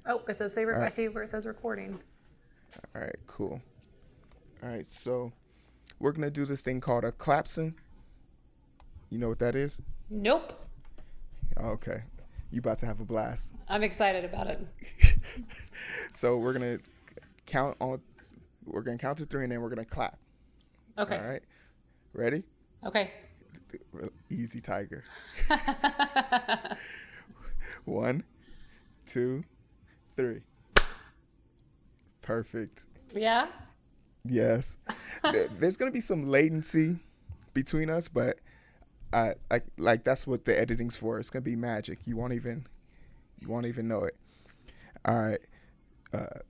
Oh, it says All I right. see where it says recording. All right. Cool. All right. So we're gonna do this thing called a clapson. You know what that is? Nope. Okay. You about to have a blast. I'm excited about it. So we're gonna count on. We're gonna count to three, and then we're gonna clap. All Okay. right. Ready? Okay. Easy, Tiger. One, two, three. Perfect. Yeah? Yes. There's gonna be some latency between us, but like that's what the editing's for. It's gonna be magic. You won't even know it. All right.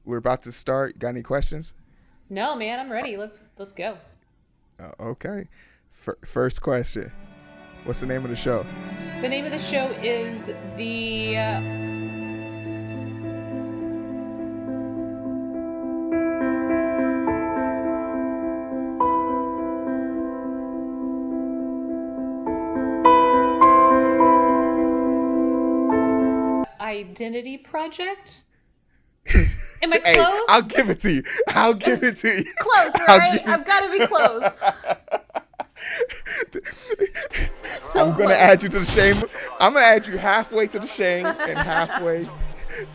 We're about to start. Got any questions? No, man, I'm ready. Let's go. Okay. First question. What's the name of the show? The name of the show is the Identity Project. Am I Hey, close? I'll give it to you. I'll give it to you. Close, I'll right? give I've got to be close. So I'm gonna close. add you to the shame. I'm gonna add you halfway to the shame and halfway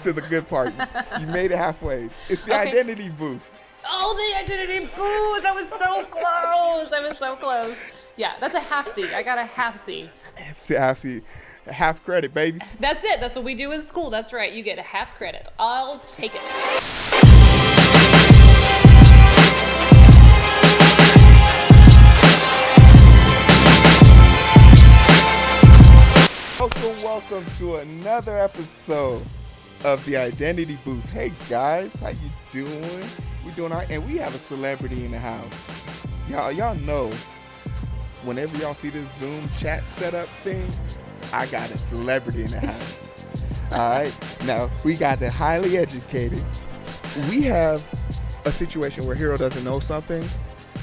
to the good part. You made it halfway. It's the Okay. identity booth. Oh, the identity booth. That was so close. I was so close. Yeah, that's a half C. I got a half C. See, half credit, baby. That's it. That's what we do in school. That's right. You get a half credit. I'll take it. Welcome to another episode of the Identity Booth. Hey guys, how you doing? We're doing all right, and we have a celebrity in the house. Y'all know. Whenever y'all see this Zoom chat setup thing, I got a celebrity in the house. All right, now we got the highly educated. We have a situation where Hero doesn't know something,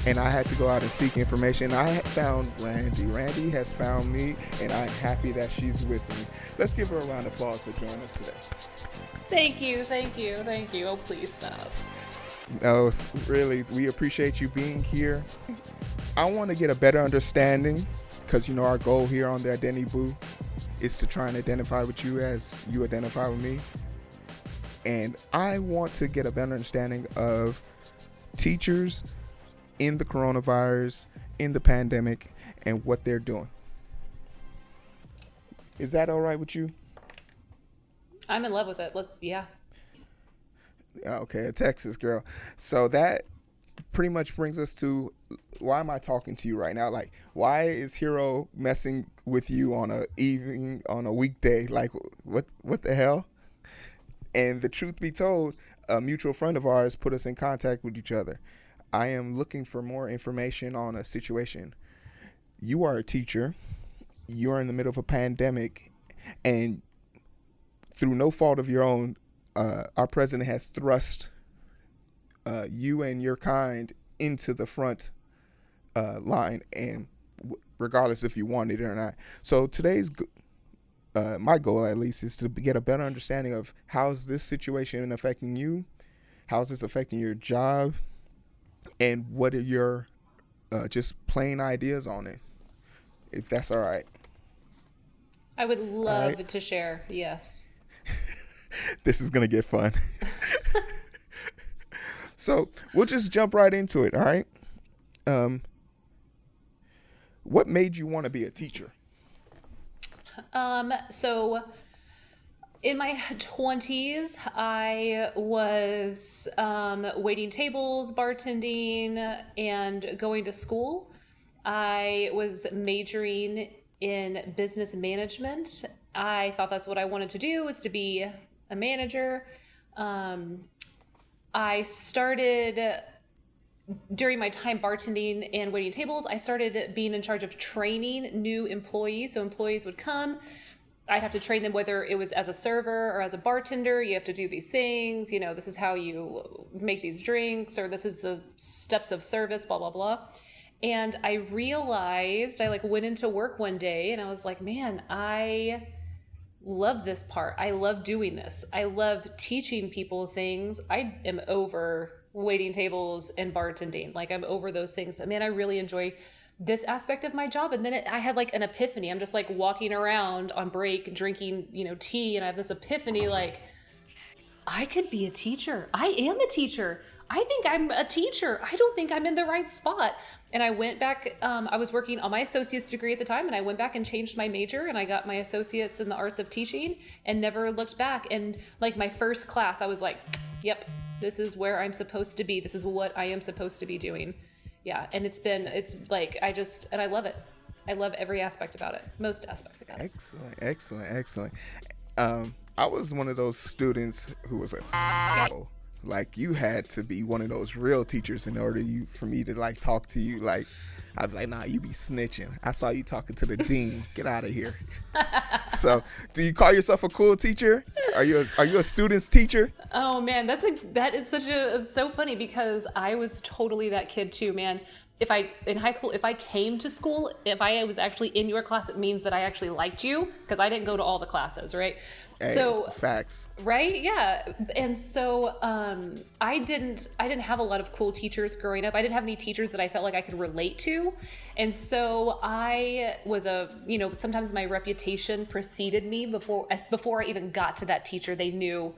and I had to go out and seek information. I found Randi. Randi has found me, and I'm happy that she's with me. Let's give her a round of applause for joining us today. Thank you. Thank you. Thank you. Oh, please stop. No, really, we appreciate you being here. I want to get a better understanding, because our goal here on the Identity Booth is to try and identify with you as you identify with me. And I want to get a better understanding of teachers in the coronavirus, in the pandemic, and what they're doing. Is that all right with you? I'm in love with it. Look, yeah. Okay, a Texas girl. So that pretty much brings us to, why am I talking to you right now? Like, why is Hero messing with you on a weekday? Like, what the hell? And the truth be told, a mutual friend of ours put us in contact with each other. I am looking for more information on a situation. You are a teacher. You're in the middle of a pandemic, and through no fault of your own, our president has thrust you and your kind into the front line, and regardless if you wanted it or not. So today's my goal, at least, is to get a better understanding of how's this situation affecting you, how's this affecting your job, and what are your just plain ideas on it, if that's all right. I would love right. to share. Yes. This is going to get fun. So we'll just jump right into it, all right? What made you want to be a teacher? So in my 20s, I was waiting tables, bartending, and going to school. I was majoring in business management. I thought that's what I wanted to do, was to be a manager. I started, during my time bartending and waiting tables, I started being in charge of training new employees. So employees would come, I'd have to train them, whether it was as a server or as a bartender. You have to do these things, this is how you make these drinks, or this is the steps of service, blah, blah, blah. And I realized, I went into work one day and I was like, man, I love this part. I love doing this. I love teaching people things. I am over waiting tables and bartending. Like, I'm over those things. But man, I really enjoy this aspect of my job. And then I had like an epiphany. I'm just like walking around on break, drinking, tea. And I have this epiphany, like, I could be a teacher. I am a teacher. I think I'm a teacher. I don't think I'm in the right spot. And I went back, I was working on my associate's degree at the time, and I went back and changed my major, and I got my associate's in the arts of teaching and never looked back. And like my first class, I was like, yep, this is where I'm supposed to be. This is what I am supposed to be doing. Yeah. And it's like, and I love it. I love every aspect about it. Most aspects about it. Excellent. I was one of those students who was like, you had to be one of those real teachers in order for me to like talk to you. Like, I'd be like, nah, you be snitching. I saw you talking to the dean. Get out of here. So, do you call yourself a cool teacher? Are you a student's teacher? Oh man, it's so funny, because I was totally that kid too, man. In high school, if I came to school, if I was actually in your class, it means that I actually liked you, because I didn't go to all the classes, right? Hey, so facts. Right? Yeah. And so I didn't have a lot of cool teachers growing up. I didn't have any teachers that I felt like I could relate to. And so I was sometimes my reputation preceded me before I even got to that teacher. They knew,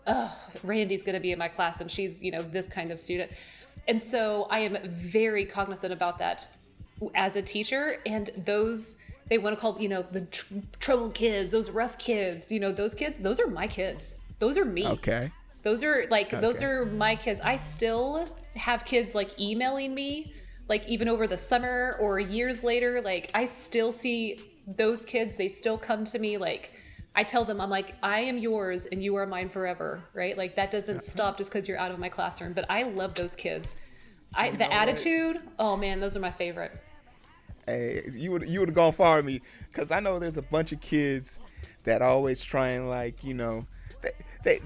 oh, Randy's going to be in my class, and she's, this kind of student. And so I am very cognizant about that as a teacher. And they want to call, the troubled kids, those rough kids, those kids, those are my kids. Those are me. Okay. Those are my kids. I still have kids like emailing me, like even over the summer or years later. Like, I still see those kids. They still come to me. Like, I tell them, I'm like, I am yours and you are mine forever, right? Like, that doesn't stop just because you're out of my classroom. But I love those kids. The attitude, oh man, those are my favorite. Hey, you would have gone far with me, because I know there's a bunch of kids that always try and, like, they're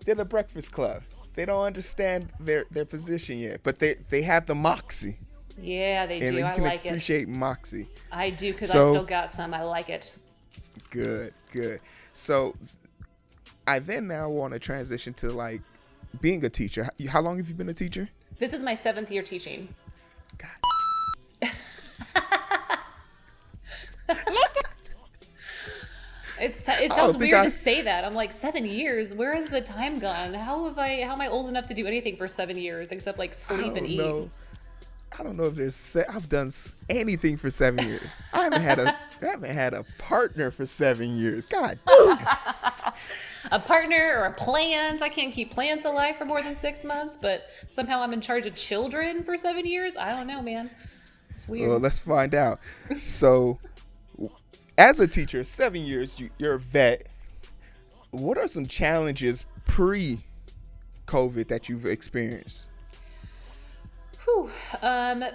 the Breakfast Club. They don't understand their position yet, but they have the moxie. Yeah, they do. And you I can like it. appreciate moxie. I do, because I still got some. I like it. Good. So I then now want to transition to like being a teacher. How long have you been a teacher? This is my 7th year teaching. God. It sounds weird to say that. I'm like, 7 years? Where has the time gone? How am I old enough to do anything for 7 years except like sleep and eat? I don't know if I've done anything for 7 years. I haven't had a partner for 7 years. God. A partner or a plant. I can't keep plants alive for more than 6 months, but somehow I'm in charge of children for 7 years. I don't know, man. It's weird. Well, let's find out. So, as a teacher, 7 years, you're a vet. What are some challenges pre-COVID that you've experienced?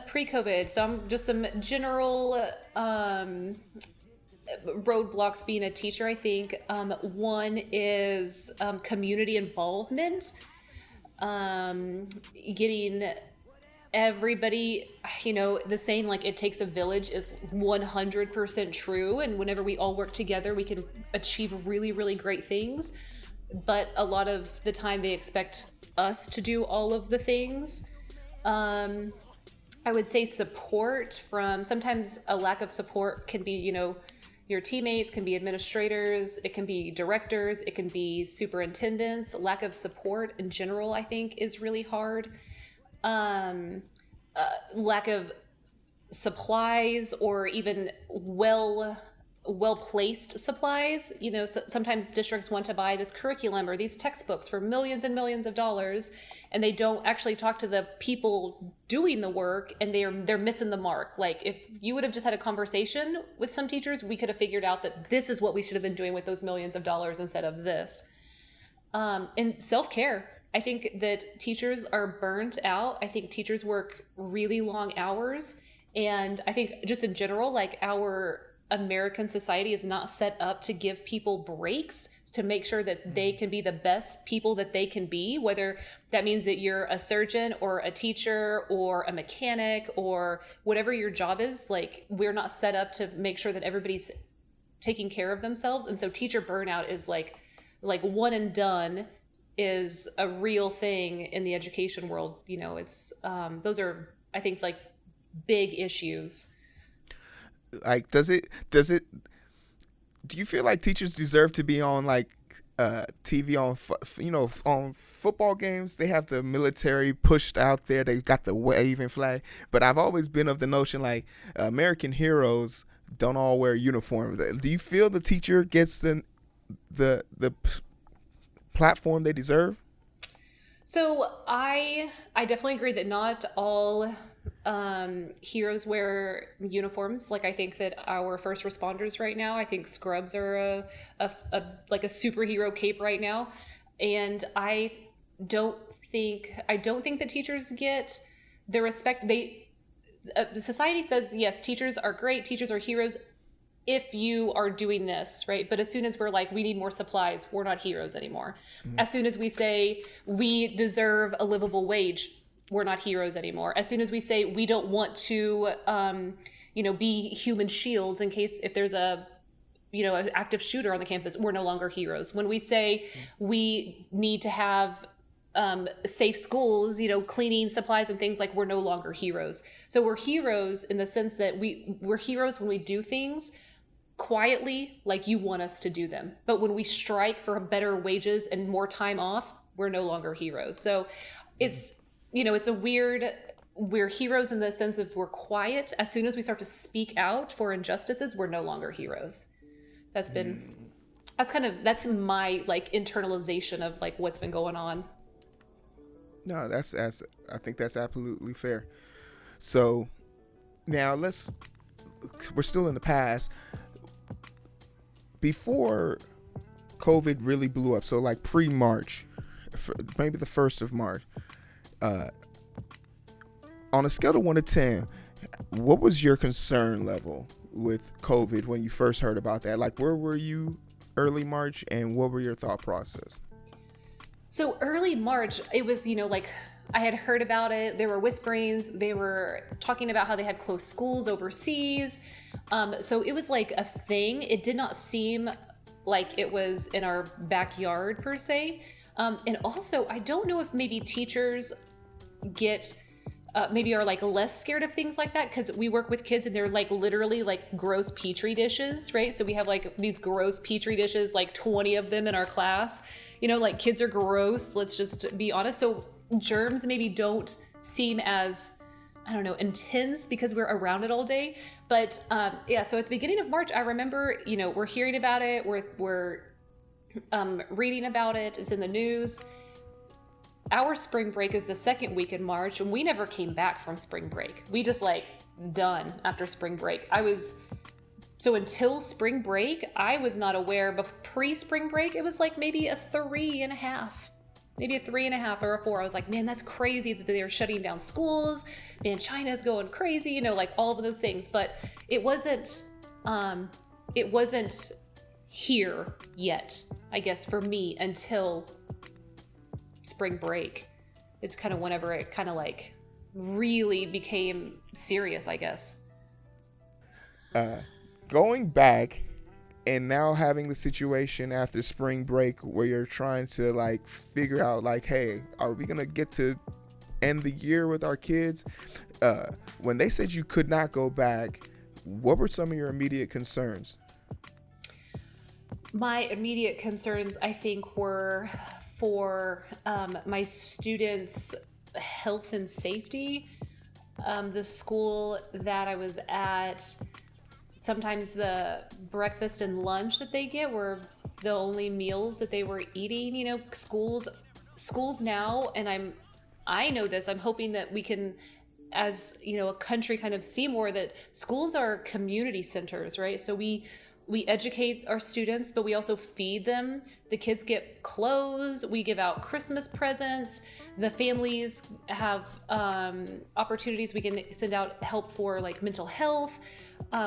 Pre-COVID. So just some general roadblocks being a teacher, I think. One is community involvement. Getting everybody, the saying, like, it takes a village is 100% true. And whenever we all work together, we can achieve really, really great things. But a lot of the time they expect us to do all of the things. I would say support sometimes a lack of support can be, your teammates, can be administrators, it can be directors, it can be superintendents. Lack of support in general, I think, is really hard. Lack of supplies, or even well-placed supplies. Sometimes districts want to buy this curriculum or these textbooks for millions and millions of dollars, and they don't actually talk to the people doing the work, and they're missing the mark. Like, if you would have just had a conversation with some teachers, we could have figured out that this is what we should have been doing with those millions of dollars instead of this. And self-care. I think that teachers are burnt out. I think teachers work really long hours. And I think just in general, like, our American society is not set up to give people breaks, to make sure that they can be the best people that they can be, whether that means that you're a surgeon or a teacher or a mechanic or whatever your job is. Like, we're not set up to make sure that everybody's taking care of themselves. And so teacher burnout is like one and done is a real thing in the education world. You know, it's those are, I think, like big issues. Like, do you feel like teachers deserve to be on like TV on on football games? They have the military pushed out there. They got the waving flag. But I've always been of the notion like American heroes don't all wear uniforms. Do you feel the teacher gets the platform they deserve? So I definitely agree that not all heroes wear uniforms. Like, I think that our first responders right now, I think scrubs are like a superhero cape right now. And I don't think that teachers get the respect the society says, yes, teachers are great, teachers are heroes if you are doing this, right? But as soon as we're like, we need more supplies, we're not heroes anymore. Mm-hmm. As soon as we say we deserve a livable wage, we're not heroes anymore. As soon as we say we don't want to, be human shields in case if there's an active shooter on the campus, we're no longer heroes. When we say we need to have safe schools, cleaning supplies and things, like, we're no longer heroes. So we're heroes in the sense that we're heroes when we do things quietly, like you want us to do them. But when we strike for better wages and more time off, we're no longer heroes. So it's, it's a we're heroes in the sense of we're quiet. As soon as we start to speak out for injustices, we're no longer heroes. That's my like internalization of like what's been going on. No, I think that's absolutely fair. So now we're still in the past. Before COVID really blew up, so like pre-March, maybe the 1st of March, on a scale of 1 to 10, what was your concern level with COVID when you first heard about that? Like, where were you early March, and what were your thought process? So early March, it was, like I had heard about it. There were whisperings. They were talking about how they had closed schools overseas. So it was like a thing. It did not seem like it was in our backyard per se. And also, I don't know if maybe teachers maybe are like less scared of things like that, because we work with kids and they're like literally like gross petri dishes, right? So we have like these gross petri dishes, like 20 of them in our class. Like, kids are gross, let's just be honest. So germs maybe don't seem as, I don't know, intense because we're around it all day. But so at the beginning of March, I remember, we're hearing about it, we're reading about it, it's in the news. Our spring break is the second week in March, and we never came back from spring break. We just done after spring break. So until spring break, I was not aware, but pre-spring break, it was like maybe a 3.5, maybe a 3.5 or a 4. I was like, man, that's crazy that they're shutting down schools. Man, China's going crazy, like all of those things. But it wasn't here yet, I guess, for me until spring break. It's kind of whenever it kind of like really became serious, I guess. Going back and now having the situation after spring break where you're trying to like figure out like, hey, are we gonna get to end the year with our kids? When they said you could not go back, what were some of your immediate concerns? My immediate concerns, I think, were for my students' health and safety. The school that I was at, sometimes the breakfast and lunch that they get were the only meals that they were eating. Schools now, and I know this, I'm hoping that we can, as a country, kind of see more that schools are community centers, right? So we educate our students, but we also feed them. The kids get clothes. We give out Christmas presents. The families have opportunities. We can send out help for like mental health.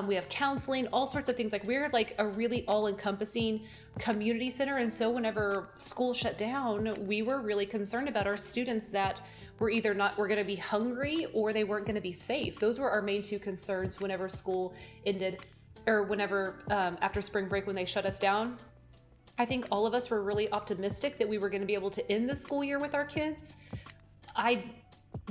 We have counseling, all sorts of things. Like, we're like a really all-encompassing community center. And so whenever school shut down, we were really concerned about our students that were were going to be hungry or they weren't going to be safe. Those were our main two concerns whenever school ended. or whenever after spring break when they shut us down, I think all of us were really optimistic that we were going to be able to end the school year with our kids. I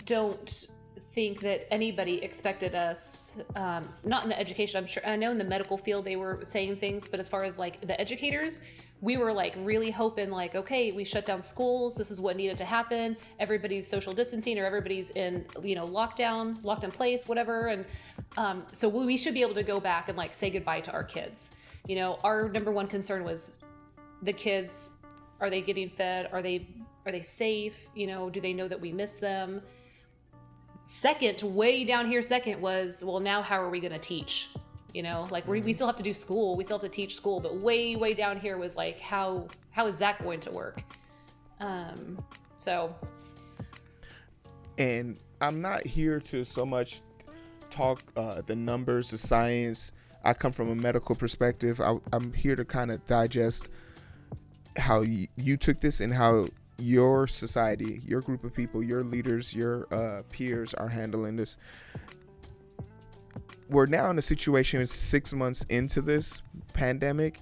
don't think that anybody expected us, not in the education, I'm sure, I know in the medical field they were saying things, but as far as like the educators, we were like really hoping like, okay, we shut down schools, this is what needed to happen, everybody's social distancing or everybody's in, locked in place, whatever. And so we should be able to go back and like say goodbye to our kids. Our number one concern was the kids. Are they getting fed? Are they safe? Do they know that we miss them? Second, way down here, second was, well, now how are we going to teach? We still have to do school. We still have to teach school. But way, way down here was like, how is that going to work? And I'm not here to so much talk the numbers, the science. I come from a medical perspective. I'm here to kind of digest how you took this and how your society, your group of people, your leaders, your peers are handling this. We're now in a situation 6 months into this pandemic,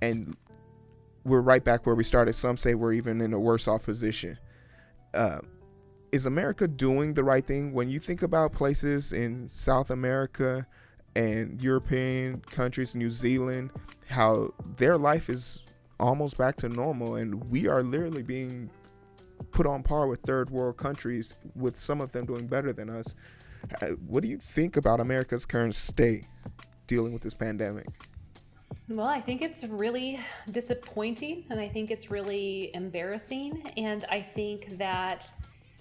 and we're right back where we started. Some say we're even in a worse off position. Is America doing the right thing? When you think about places in South America and European countries, New Zealand, how their life is almost back to normal, and we are literally being put on par with third world countries, with some of them doing better than us. What do you think about America's current state dealing with this pandemic? Well, I think it's really disappointing, and I think it's really embarrassing, and I think that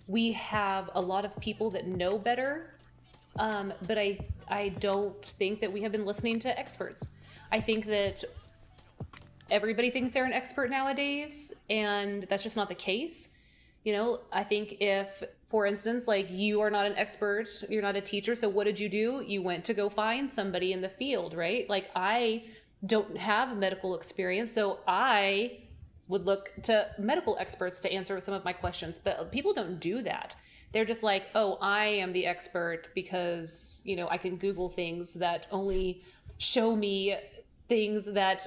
we have a lot of people that know better, but I don't think that we have been listening to experts. I think that everybody thinks they're an expert nowadays, and that's just not the case. I think if, for instance, like you are not an expert, you're not a teacher, so what did you do? You went to go find somebody in the field, right? Like I don't have medical experience, so I would look to medical experts to answer some of my questions, but people don't do that. They're just like, oh, I am the expert because, I can Google things that only show me things that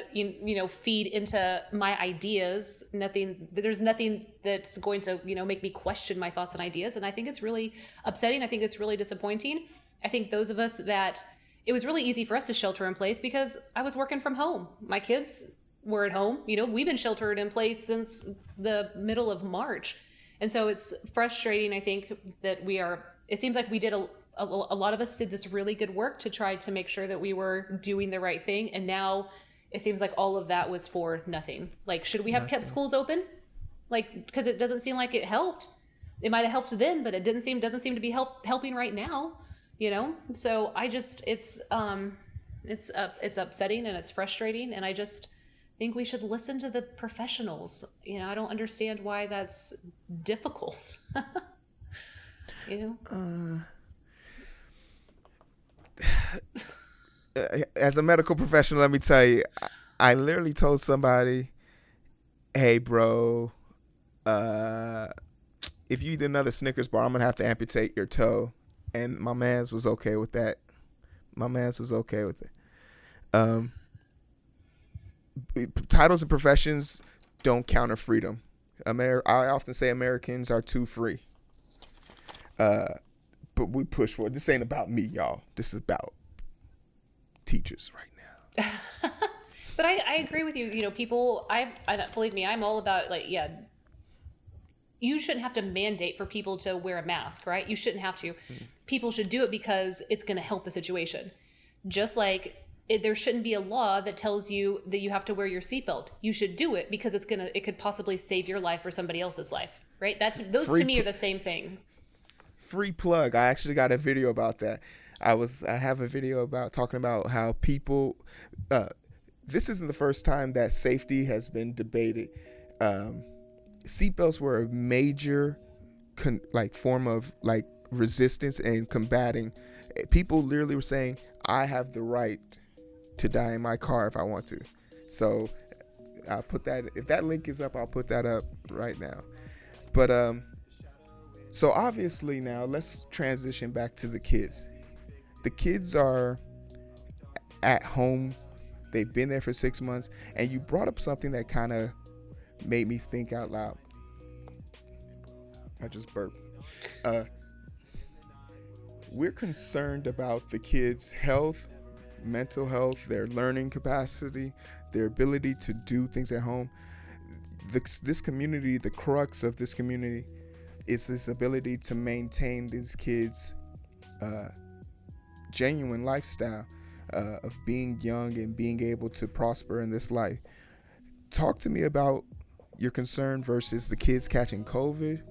feed into my ideas. There's nothing that's going to make me question my thoughts and ideas, and I think it's really upsetting. I think it's really disappointing. I think those of us that it was really easy for us to shelter in place because I was working from home. My kids were at home. We've been sheltered in place since the middle of March, and so it's frustrating. I think that it seems like we did a lot of us did this really good work to try to make sure that we were doing the right thing. And now it seems like all of that was for nothing. Like, should we have kept schools open? Like, because it doesn't seem like it helped. It might have helped then, but it doesn't seem to be helping right now, So it's upsetting and it's frustrating. And I just think we should listen to the professionals. I don't understand why that's difficult. As a medical professional, let me tell you, I literally told somebody, hey bro, if you eat another Snickers bar, I'm gonna have to amputate your toe. And my mans was okay with that. Titles and professions don't counter freedom. I often say Americans are too free, but we push for it. This ain't about me, y'all. This is about teachers right now. But I agree with you. People, I believe me, I'm all about you shouldn't have to mandate for people to wear a mask, right? You shouldn't have to. People should do it because it's going to help the situation. Just like there shouldn't be a law that tells you that you have to wear your seatbelt. You should do it because it could possibly save your life or somebody else's life, right? Those to me are the same thing. Free plug. I actually got a video about that. I have a video about talking about how people, this isn't the first time that safety has been debated. Seatbelts were a major form of resistance and combating. People literally were saying, I have the right to die in my car if I want to. So I'll put that, if that link is up, I'll put that up right now. But so obviously now let's transition back to the kids. The kids are at home. They've been there for 6 months, and you brought up something that kind of made me think out loud. I just burped. We're concerned about the kids' health, mental health, their learning capacity, their ability to do things at home. This community, the crux of this community, is this ability to maintain these kids' genuine lifestyle of being young and being able to prosper in this life. Talk to me about your concern versus the kids catching COVID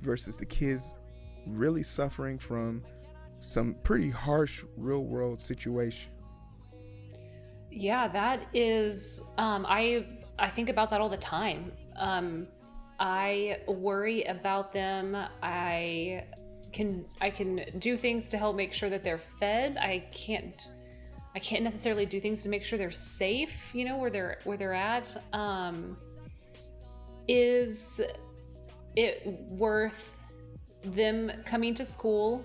versus the kids really suffering from some pretty harsh real world situation. Yeah, that is, I think about that all the time. I worry about them. I can do things to help make sure that they're fed. I can't necessarily do things to make sure they're safe, where they're at. Is it worth them coming to school?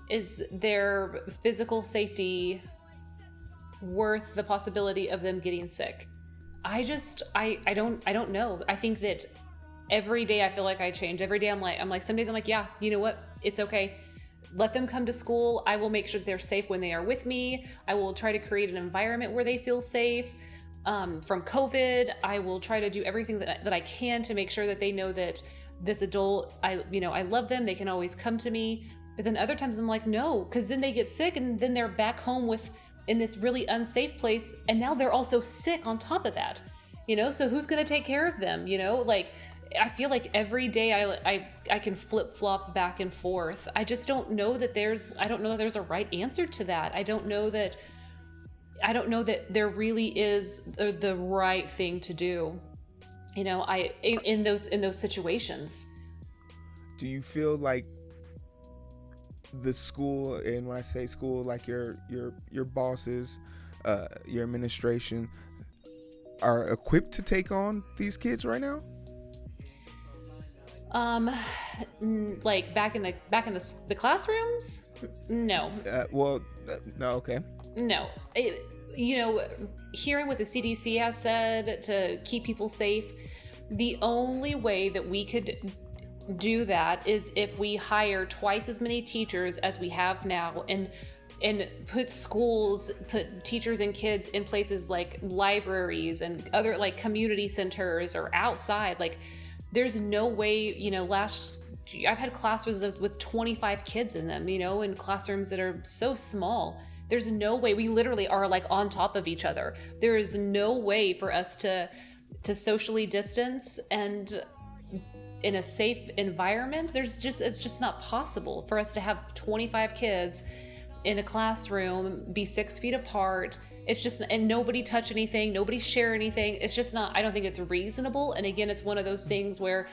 Is their physical safety worth the possibility of them getting sick? I don't know. I think that every day I feel like I change. Every day I'm like, some days I'm like, yeah, you know what? It's okay. Let them come to school. I will make sure that they're safe when they are with me. I will try to create an environment where they feel safe. From COVID, I will try to do everything that I can to make sure that they know that this adult, I love them. They can always come to me. But then other times I'm like, no, because then they get sick and then they're back home in this really unsafe place. And now they're also sick on top of that, so who's going to take care of them? I feel like every day I can flip flop back and forth. I just don't know that there's a right answer to that. I don't know that there really is the right thing to do, in those situations. Do you feel like the school, and when I say school, like your bosses, your administration, are equipped to take on these kids right now? Like back in the classrooms? No. No. Okay. No. Hearing what the CDC has said to keep people safe, the only way that we could do that is if we hire twice as many teachers as we have now, and put teachers and kids in places like libraries and other like community centers or outside. Like, there's no way, I've had classrooms with 25 kids in them, in classrooms that are so small. There's no way. We literally are like on top of each other. There is no way for us to socially distance and in a safe environment. It's just not possible for us to have 25 kids in a classroom, be 6 feet apart. It's just, and nobody touch anything, nobody share anything. It's just not, I don't think it's reasonable. And again, it's one of those things where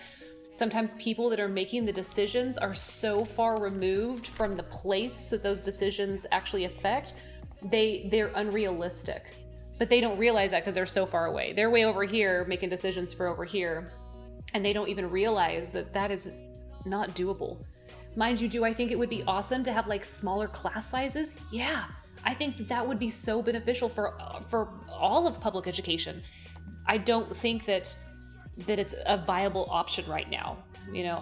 sometimes people that are making the decisions are so far removed from the place that those decisions actually affect, they're unrealistic. But they don't realize that because they're so far away. They're way over here making decisions for over here, and they don't even realize that is not doable. Mind you, do I think it would be awesome to have like smaller class sizes? Yeah, I think that would be so beneficial for all of public education. I don't think that it's a viable option right now.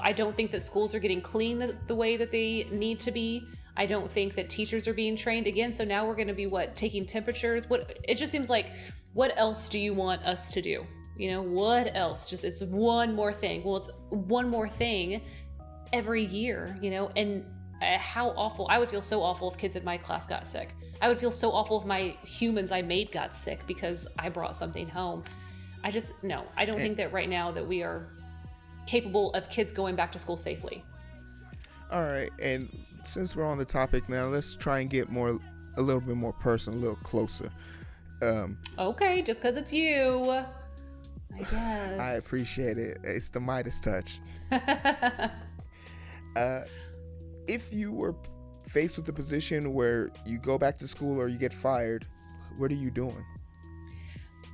I don't think that schools are getting clean the way that they need to be. I don't think that teachers are being trained again. So now we're going to be taking temperatures. It just seems like, what else do you want us to do? What else? It's one more thing. Well, it's one more thing every year, and how awful. I would feel so awful if kids in my class got sick. I would feel so awful if my humans I made got sick because I brought something home. I don't think that right now that we are capable of kids going back to school safely. All right. And since we're on the topic now, let's try and get a little bit more personal, a little closer. Okay. Just cause it's you, I guess. I appreciate it. It's the Midas touch. If you were faced with the position where you go back to school or you get fired, what are you doing?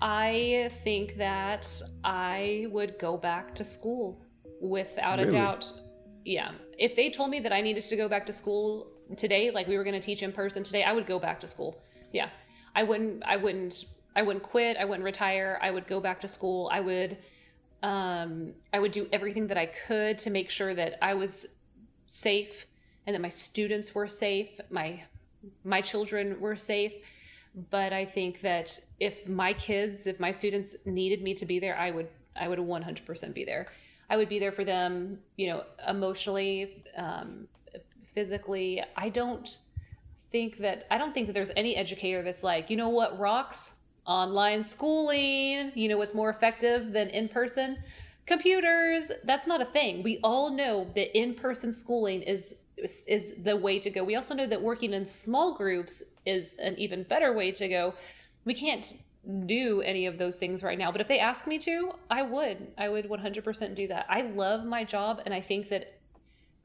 I think that I would go back to school without a doubt. Yeah. If they told me that I needed to go back to school today, like we were going to teach in person today, I would go back to school. Yeah. I wouldn't quit. I wouldn't retire. I would go back to school. I would do everything that I could to make sure that I was safe and that my students were safe. My children were safe. But I think that if my students needed me to be there, I would 100% be there. I would be there for them, emotionally, physically. I don't think that there's any educator that's like, you know what rocks? Online schooling. You know what's more effective than in-person? Computers. That's not a thing. We all know that in-person schooling is the way to go. We also know that working in small groups is an even better way to go. We can't do any of those things right now, but if they ask me to, I would 100% do that. I love my job, and I think that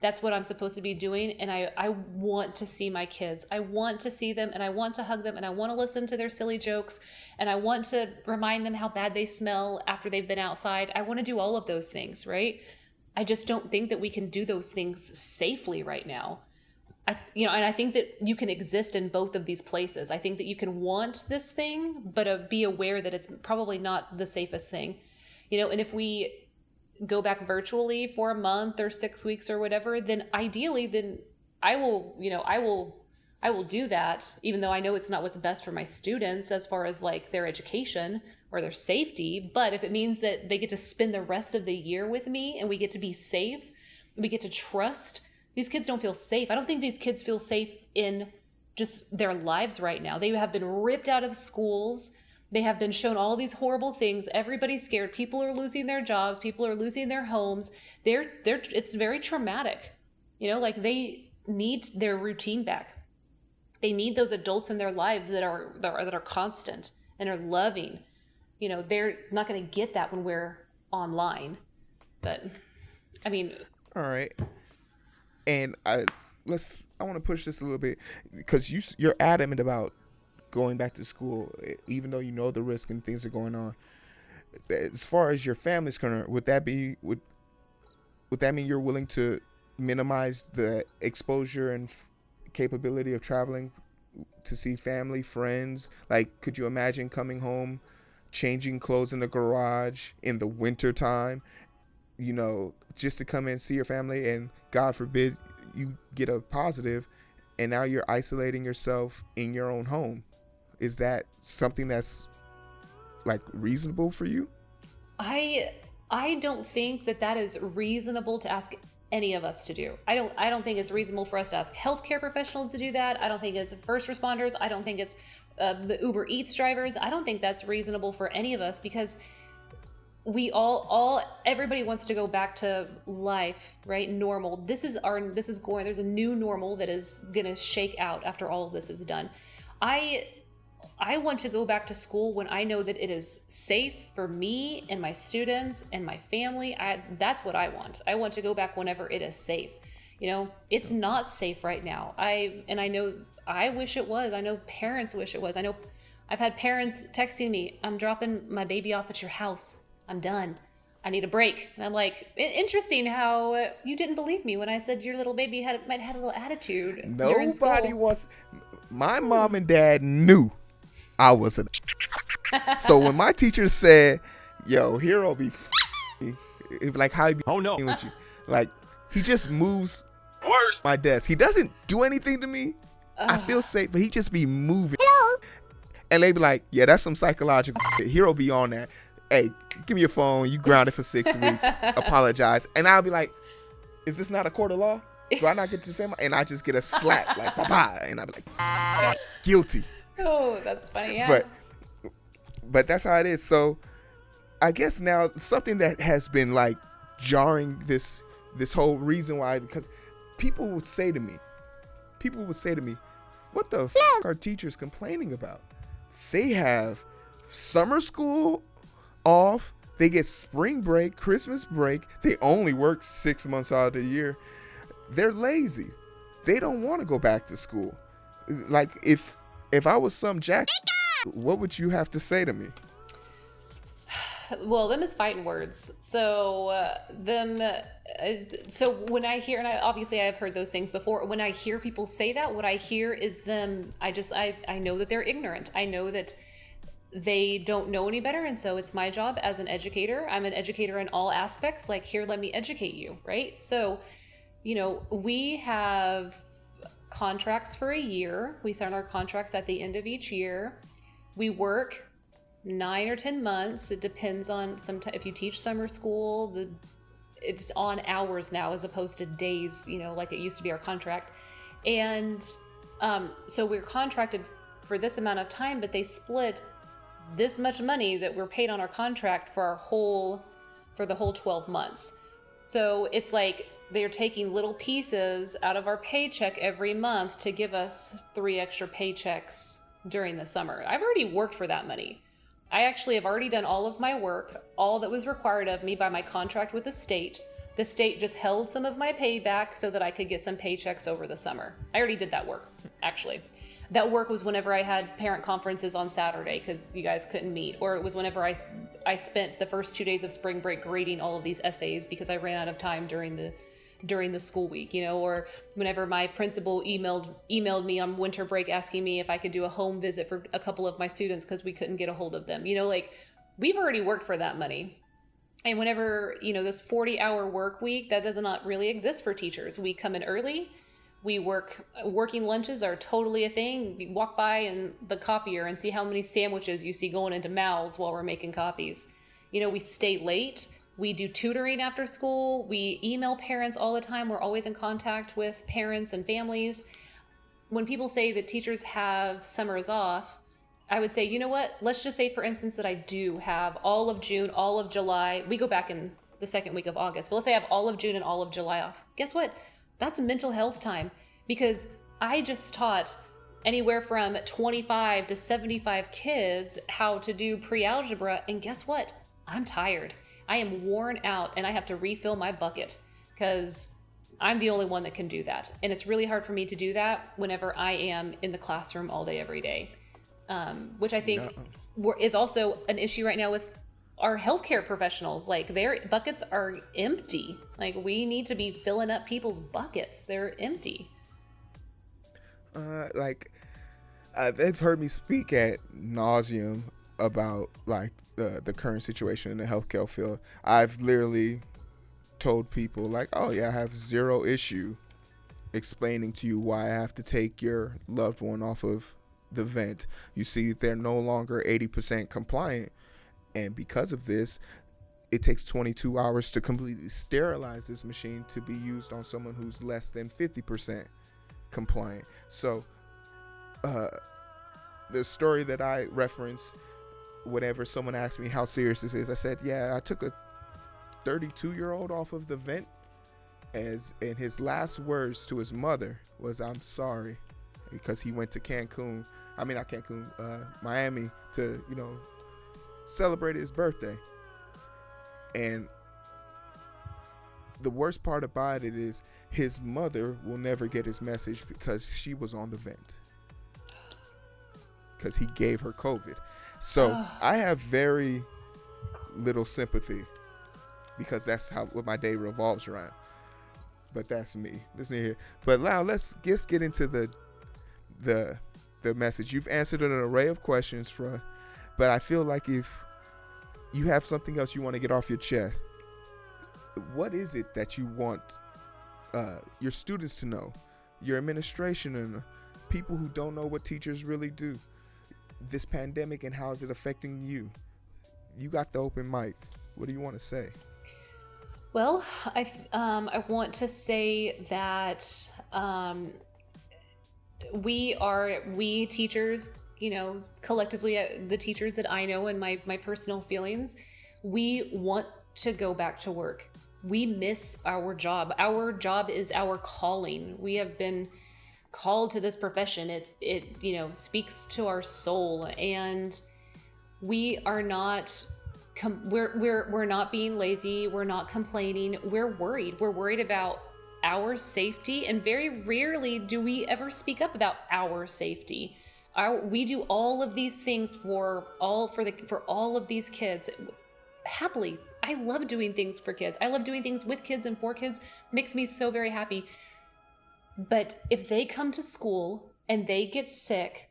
that's what I'm supposed to be doing. And I want to see my kids. I want to see them, and I want to hug them, and I want to listen to their silly jokes, and I want to remind them how bad they smell after they've been outside. I want to do all of those things, right? I just don't think that we can do those things safely right now. And I think that you can exist in both of these places. I think that you can want this thing, but be aware that it's probably not the safest thing. And if we go back virtually for a month or 6 weeks or whatever, then ideally, I will do that, even though I know it's not what's best for my students as far as like their education or their safety. But if it means that they get to spend the rest of the year with me and we get to be safe, we get to trust. These kids don't feel safe. I don't think these kids feel safe in just their lives right now. They have been ripped out of schools. They have been shown all these horrible things. Everybody's scared. People are losing their jobs. People are losing their homes. It's very traumatic. Like they need their routine back. They need those adults in their lives that are constant and are loving. They're not going to get that when we're online. But I mean, all right. And I want to push this a little bit, because you're adamant about going back to school, even though you know the risk and things are going on. As far as your family's concerned, would that mean you're willing to minimize the exposure and capability of traveling to see family, friends? Like, could you imagine coming home, changing clothes in the garage in the winter time, just to come in and see your family, and God forbid you get a positive and now you're isolating yourself in your own home? Is that something that's like reasonable for you? I don't think that is reasonable to ask any of us to do. I don't think it's reasonable for us to ask healthcare professionals to do that. I don't think it's first responders. I don't think it's the Uber Eats drivers. I don't think that's reasonable for any of us, because we everybody wants to go back to life, right? Normal. There's a new normal that is going to shake out after all of this is done. I want to go back to school when I know that it is safe for me and my students and my family. That's what I want. I want to go back whenever it is safe. It's not safe right now. I know I wish it was. I know parents wish it was. I know I've had parents texting me, "I'm dropping my baby off at your house. I'm done. I need a break." And I'm like, interesting how you didn't believe me when I said your little baby might have a little attitude. Nobody wants. My mom and dad knew I was so when my teacher said, "Yo, Hero be like, how he be with you?" Like, he just moves my desk. He doesn't do anything to me. I feel safe, but he just be moving. Hello. And they be like, "Yeah, that's some psychological shit." Hero be on that. "Hey, give me your phone. You grounded for 6 weeks. Apologize." And I'll be like, "Is this not a court of law? Do I not get to defend my?" And I just get a slap, like, "Bye-bye." And I'll be like, guilty. Oh, that's funny. Yeah. But that's how it is. So I guess now something that has been like jarring this whole reason why, because people would say to me, "What the f*** are teachers complaining about? They have summer school off. They get spring break, Christmas break. They only work 6 months out of the year. They're lazy. They don't want to go back to school." Like, if I was some jack, what would you have to say to me? Well, them is fighting words. So so when I hear, and obviously I've heard those things before, when I hear people say that, what I hear is them, I know that they're ignorant. I know that they don't know any better. And so it's my job as an educator. I'm an educator in all aspects. Like, here, let me educate you, right? So, we have contracts for a year. We sign our contracts at the end of each year. We work 9 or 10 months. It depends on if you teach summer school, it's on hours now as opposed to days, like it used to be our contract. And so we're contracted for this amount of time, but they split this much money that we're paid on our contract for the whole 12 months. So it's like they're taking little pieces out of our paycheck every month to give us 3 extra paychecks during the summer. I've already worked for that money. I actually have already done all of my work, all that was required of me by my contract with the state. The state just held some of my pay back so that I could get some paychecks over the summer. I already did that work, actually. That work was whenever I had parent conferences on Saturday because you guys couldn't meet, or it was whenever I spent the first 2 days of spring break grading all of these essays because I ran out of time during the school week, or whenever my principal emailed me on winter break asking me if I could do a home visit for a couple of my students because we couldn't get a hold of them. Like, we've already worked for that money. And whenever, this 40-hour work week, that does not really exist for teachers. We come in early. Working lunches are totally a thing. We walk by in the copier and see how many sandwiches you see going into mouths while we're making copies. We stay late. We do tutoring after school. We email parents all the time. We're always in contact with parents and families. When people say that teachers have summers off, I would say, you know what? Let's just say, for instance, that I do have all of June, all of July. We go back in the second week of August. But let's say I have all of June and all of July off. Guess what? That's mental health time because I just taught anywhere from 25 to 75 kids how to do pre-algebra. And guess what? I'm tired. I am worn out and I have to refill my bucket because I'm the only one that can do that. And it's really hard for me to do that whenever I am in the classroom all day, every day, which I think is also an issue right now with our healthcare professionals. Like, their buckets are empty. Like, we need to be filling up people's buckets. They're empty. They've heard me speak at nauseum about like the current situation in the healthcare field. I've literally told people like, oh yeah, I have zero issue explaining to you why I have to take your loved one off of the vent. You see, they're no longer 80% compliant, and because of this, it takes 22 hours to completely sterilize this machine to be used on someone who's less than 50% compliant. So the story that I reference whenever someone asks me how serious this is, I said, yeah, I took a 32-year-old off of the vent, and his last words to his mother was, I'm sorry, because he went to Miami to, celebrate his birthday. And the worst part about it is his mother will never get his message because she was on the vent because he gave her COVID. So I have very little sympathy because that's what my day revolves around. But that's me. Listen here. But now let's just get into the message. You've answered an array of questions, but I feel like if you have something else you want to get off your chest, what is it that you want your students to know, your administration, and people who don't know what teachers really do? This pandemic and how is it affecting you? You got the open mic. What do you want to say? Well, I want to say that we teachers, collectively, the teachers that I know and my personal feelings, we want to go back to work. We miss our job. Our job is our calling. We have been called to this profession. It speaks to our soul, and we are not we're not being lazy. We're not complaining. We're worried. We're worried about our safety, and very rarely do we ever speak up about our safety. We do all of these things for all of these kids. happily. I love doing things for kids. I love doing things with kids and for kids. Makes me so very happy. But if they come to school and they get sick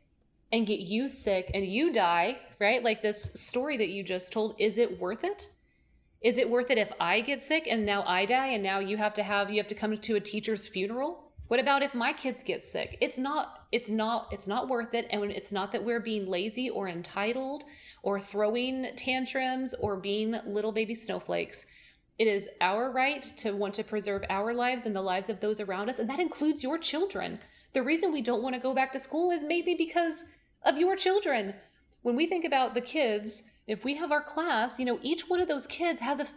and get you sick and you die, right? Like this story that you just told, is it worth it? Is it worth it if I get sick and now I die and now you have to come to a teacher's funeral? What about if my kids get sick? It's not worth it. And when it's not that we're being lazy or entitled or throwing tantrums or being little baby snowflakes. It is our right to want to preserve our lives and the lives of those around us. And that includes your children. The reason we don't want to go back to school is mainly because of your children. When we think about the kids, if we have our class, each one of those kids has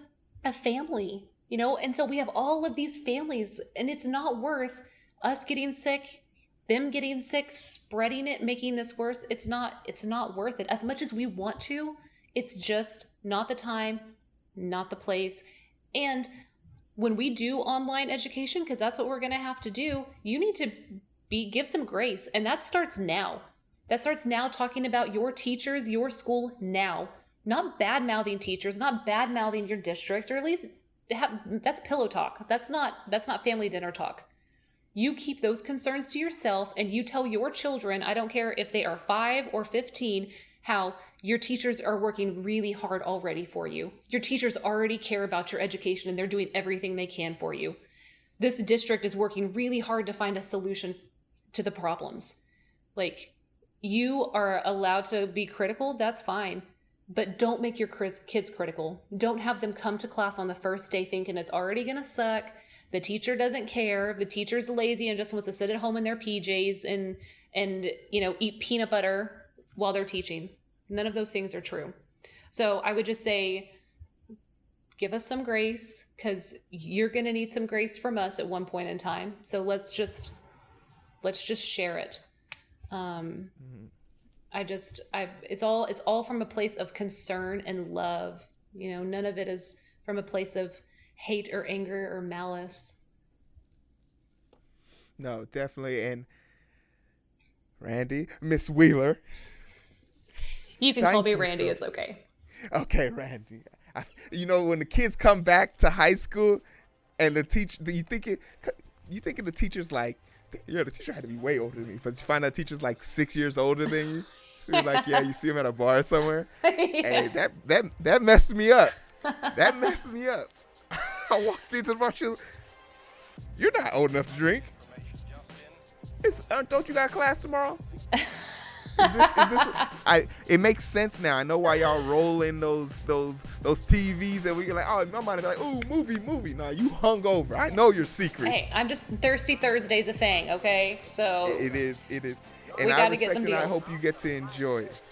a family, and so we have all of these families, and it's not worth us getting sick, them getting sick, spreading it, making this worse. It's not worth it. As much as we want to, it's just not the time, not the place. And when we do online education, because that's what we're going to have to do, you need to give some grace. And that starts now. That starts now, talking about your teachers, your school now. Not bad-mouthing teachers, not bad-mouthing your districts, or at least that's pillow talk. That's not family dinner talk. You keep those concerns to yourself and you tell your children, I don't care if they are 5 or 15, how your teachers are working really hard already for you. Your teachers already care about your education and they're doing everything they can for you. This district is working really hard to find a solution to the problems. Like, you are allowed to be critical, that's fine. But don't make your kids critical. Don't have them come to class on the first day thinking it's already going to suck. The teacher doesn't care. The teacher's lazy and just wants to sit at home in their PJs and eat peanut butter while they're teaching. None of those things are true. So I would just say, give us some grace, because you're going to need some grace from us at one point in time. So let's just share it. It's all from a place of concern and love. None of it is from a place of hate or anger or malice. No, definitely. And Randi, Miss Wheeler. You can call me Randi. It's okay. Okay, Randi. When the kids come back to high school and the teacher, you thinking the teacher's like, the teacher had to be way older than me, but you find out the teacher's like 6 years older than you. You're like, yeah, you see him at a bar somewhere. Yeah. Hey, that messed me up. That messed me up. I walked into the bar. You're not old enough to drink. Don't you got class tomorrow? It makes sense now. I know why y'all roll in those TVs and we're like, oh, my mind is like, ooh, movie. No, you hungover. I know your secrets. Hey, I'm just Thirsty Thursday's a thing, okay? So it is. And I respect it, and I hope you get to enjoy it.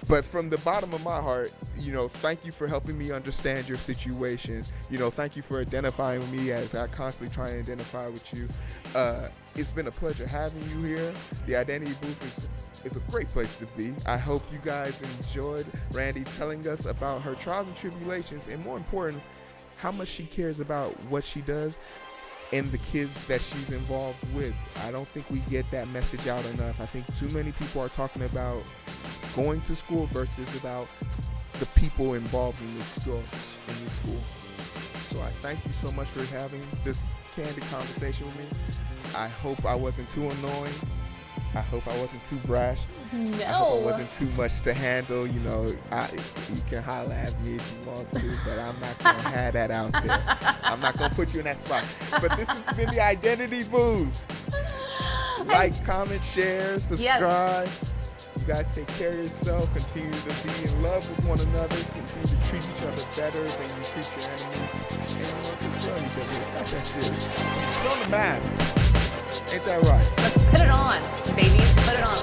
But from the bottom of my heart, thank you for helping me understand your situation. Thank you for identifying with me as I constantly try and identify with you. It's been a pleasure having you here. The Identity Booth is a great place to be. I hope you guys enjoyed Randi telling us about her trials and tribulations, and more important, how much she cares about what she does and the kids that she's involved with. I don't think we get that message out enough. I think too many people are talking about going to school versus about the people involved in this school. So I thank you so much for having this candid conversation with me. I hope I wasn't too annoying. I hope I wasn't too brash. No. I hope I wasn't too much to handle. You can holler at me if you want to, but I'm not going to have that out there. I'm not going to put you in that spot. But this has been the Identity Booth. Like, comment, share, subscribe. Yes. You guys take care of yourself. Continue to be in love with one another. Continue to treat each other better than you treat your enemies. And just love each other. It's not that serious. Put on the mask. Ain't that right? Let's put it on, baby. Put it on.